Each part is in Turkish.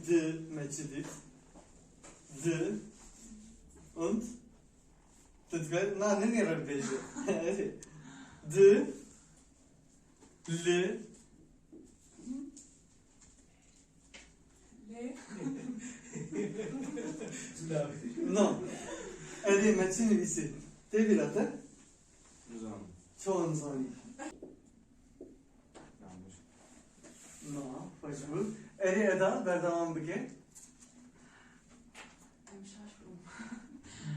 D Mercedes. D und das wird na ne ihrer beje. D L no. Eri Mercedes ise. Devirate. Uzan. Çoğun zani. Yanlış. No, hoş bulduk. Eri Eda berdavam bike.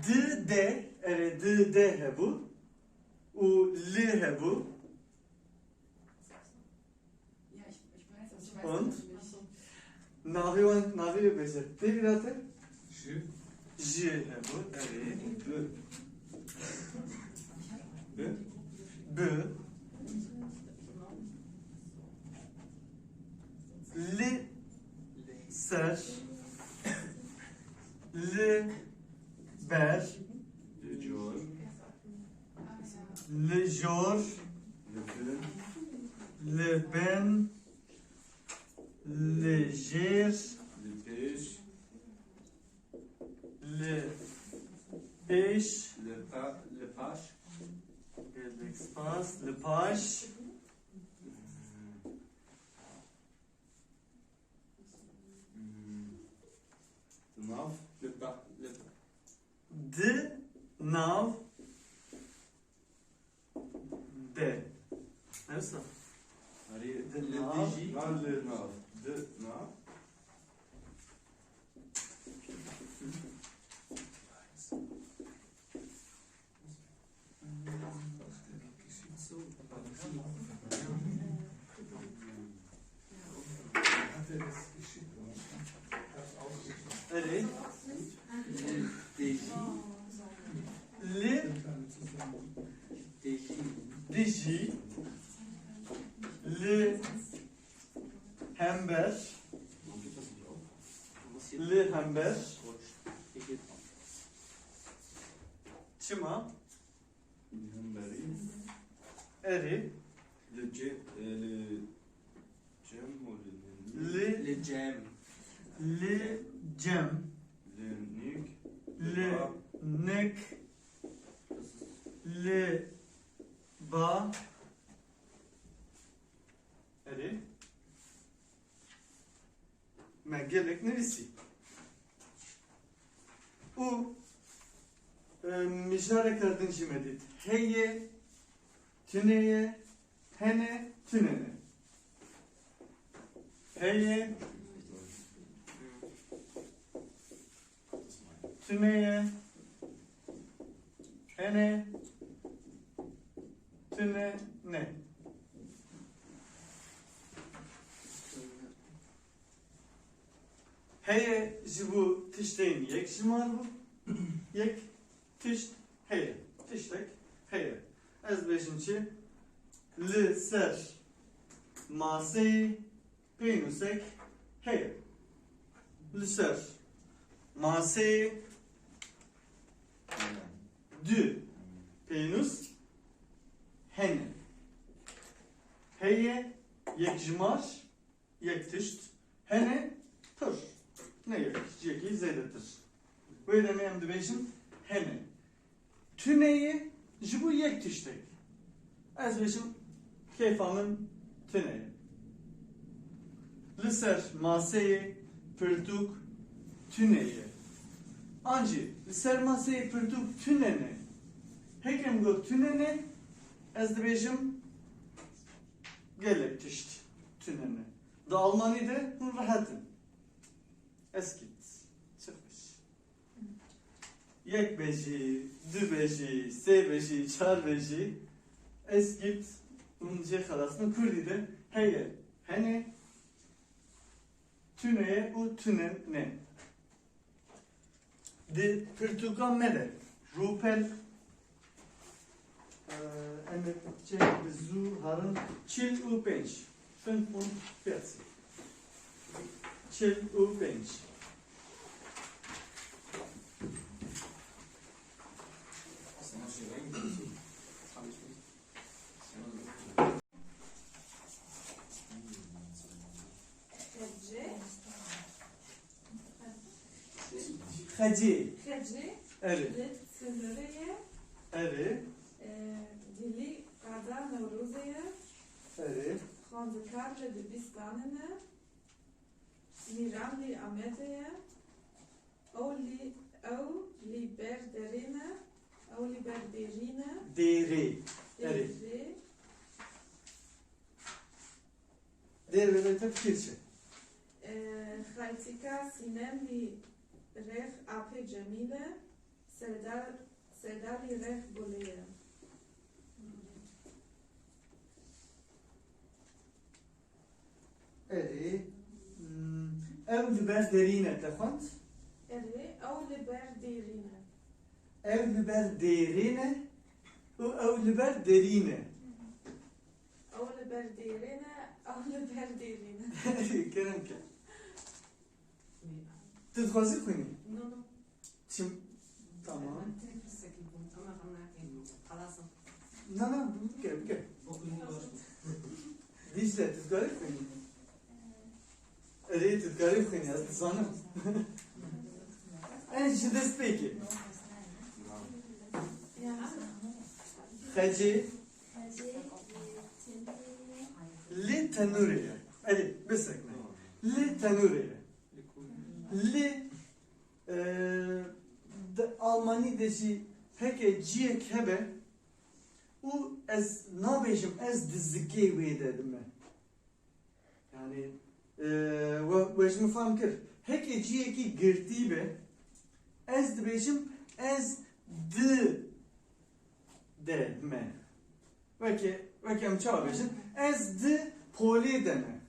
D D eri D D he bu. U L he bu. Ja, ich weiß es. Ich weiß Und? es nicht. Navi beje. Devirate. Şu. J he bu. Eri. B. B. B. L ser. L ber. Diyor. Le jor. Lütfen. Le ben. Le jer. Lüpeş. Le eş. Lepaş. L'espace. Le page. Sınav. D. Nav. D. Neyse. Araya. Nav. Nav. D. Nav. Eri. Deji. Li. Deji. Diji. Li. Hember. Li hember. Çima. Hemberi. Eri. Le cem. Le cem o Li. Le cem. Li. Cem. Le nik. Li. Nek. Li. Ba. Eri. Me gelek neresi? U. Mişare kardın şimedit. Heye. Tüneye. Hene. Tünene. Heye. Tüneye. Hene. Tüne. Ne. Heye jibu tişteyin yek jimar bu. Yek tişt heye. Tiştek heye. Ez beşinci. Li ser. Maseyi. Peynusek. Heye. Li ser. Maseyi. Dü. Peynus. Hene. Heye. Yek jimar. Yek tişt. Hene. Tır. Ne yek? Yeki zeydetir. Böyle demeyem de beşin. Hene. Tüneyi. Jibu yek tiştek. Ez beşim. Keyfamın tüneyi. Liser. Maseyi. Pırtuk. Tüneyi. Anci. Liser maseyi pırtuk tünene. Hekem go tünene. Ez de beşim. Gelek tişt. Tünene. Da Almanya'da hun rahatın. Eskit. Çıkmış. Yek beji, dü beji, se beji, çar beji. Eskit. Bunun halasını Kürdi'de heye, hene, tüneye, u tünen ne. De Portugal mede. Rupel. Emet çek zu harın çil u penç. 45. Çil u penç. Sana şey var mı? خجي خجي أري لتنورية أري دili قادا نوروزية أري خانزكارل دبستاننا ميراملي أمدية أو لبردرينا أو لبردرينا ديري أري ديري ديري ولا تفكير شيء خالتيكا سينمي ريخ أبي جميلة سرداري ريخ بولية أري أو لبردرينة تخونت إري أو لبردرينا أو لبردرينة أو لبردرينة أو لبردرينا أو لبردرينا كلام كلام تتخوزي خوني نو نو شم tamam خلاص لا لا بكى بكى ديجلا تتقارب خوني أري تتقارب خوني هذا تصانم أنا شو دست بيكي خجي لتنورية أري بسكنا لتنورية li Almani deşi heke ciyek hebe u ez nabêjim ez dizikê wê de dime yani we ji min fehm kir heke ciyekî girtî be ez dibêjim ez di de me weke em çawa bêjin ez di polê de me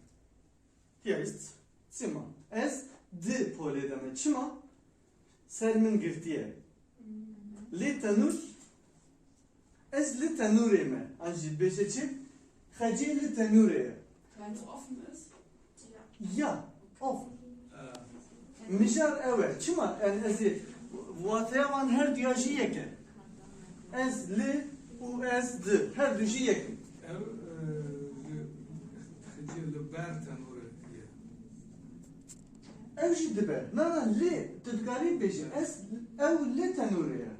hier ist Zimmer ez di polê de me çima ser min girtiye li tenur ez li tenurê me an jî bêje çi xecê li tenurê ye Wenn es offen ist? ya of mijar ew e çima yani ez ê wateya wan her duya jî yek e ez li û ez di her du jî yekin Ev خجل لبرتن ورقية ew jî dibe na li tu dikarî bêjî ez ew li tenurê ye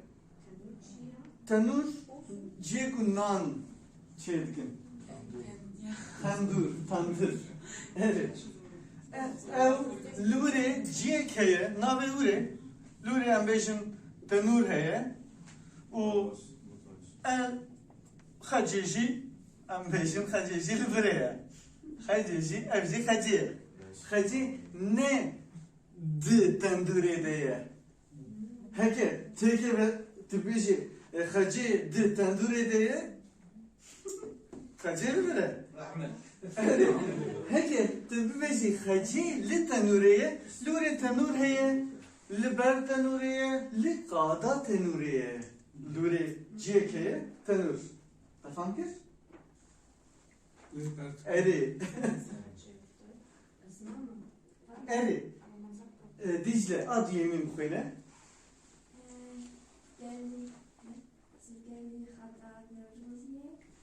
tenur ciyek û nan çê dikin tandır evet ev lure ciyek heye navê lure lure em bêjin tenur heye û ev xecê jî em bêjin xecê jî li vir ye xecê jî ev jî xecê ye xecê ne di tendurê de ye heke têke ve tu bêjî xecê di tendurê de ye xecê li vir e هيك تبيجي خجي لتنورية لوري تنور هي لبر تنورية لقادة تنورية لوري جيك هي تنور تفهم كيف؟ اري اري ديجلة اد يمين بخينة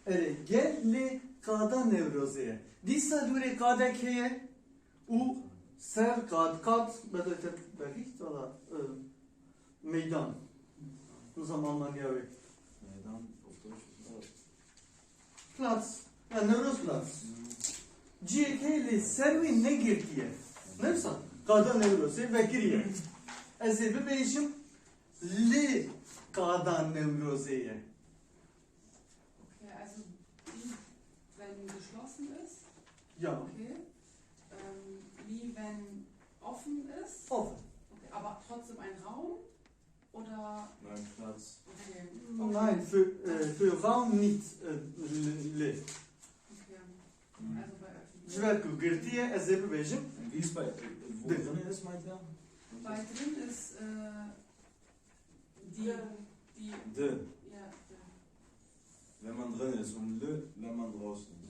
اري gel li kada nevrozeye. Disa lure kada keye u ser kad bedete behit ala meydan. Bu zamanlar yavi. Meydan, oturuş, Platz. Ya nevroz platz. GK li servi ne girtiye? Neyse. Kada nevroze vekiriye. Ezebi beyşim li kada nevrozeye. Okay, also wenn geschlossen ist, Ya. okay. Wie wenn offen ist, Of. okay, aber trotzdem ein Raum oder Nein, Platz. okay. Nein, für Raum nicht li. Okay. Also bei öffentlich. Jverku girtiye ezebi beyşim. Wie ist bei, wo De. drin ist, meint er? Bei drin ist die De. ja, Wenn man drin ist und le, wenn man draußen ist.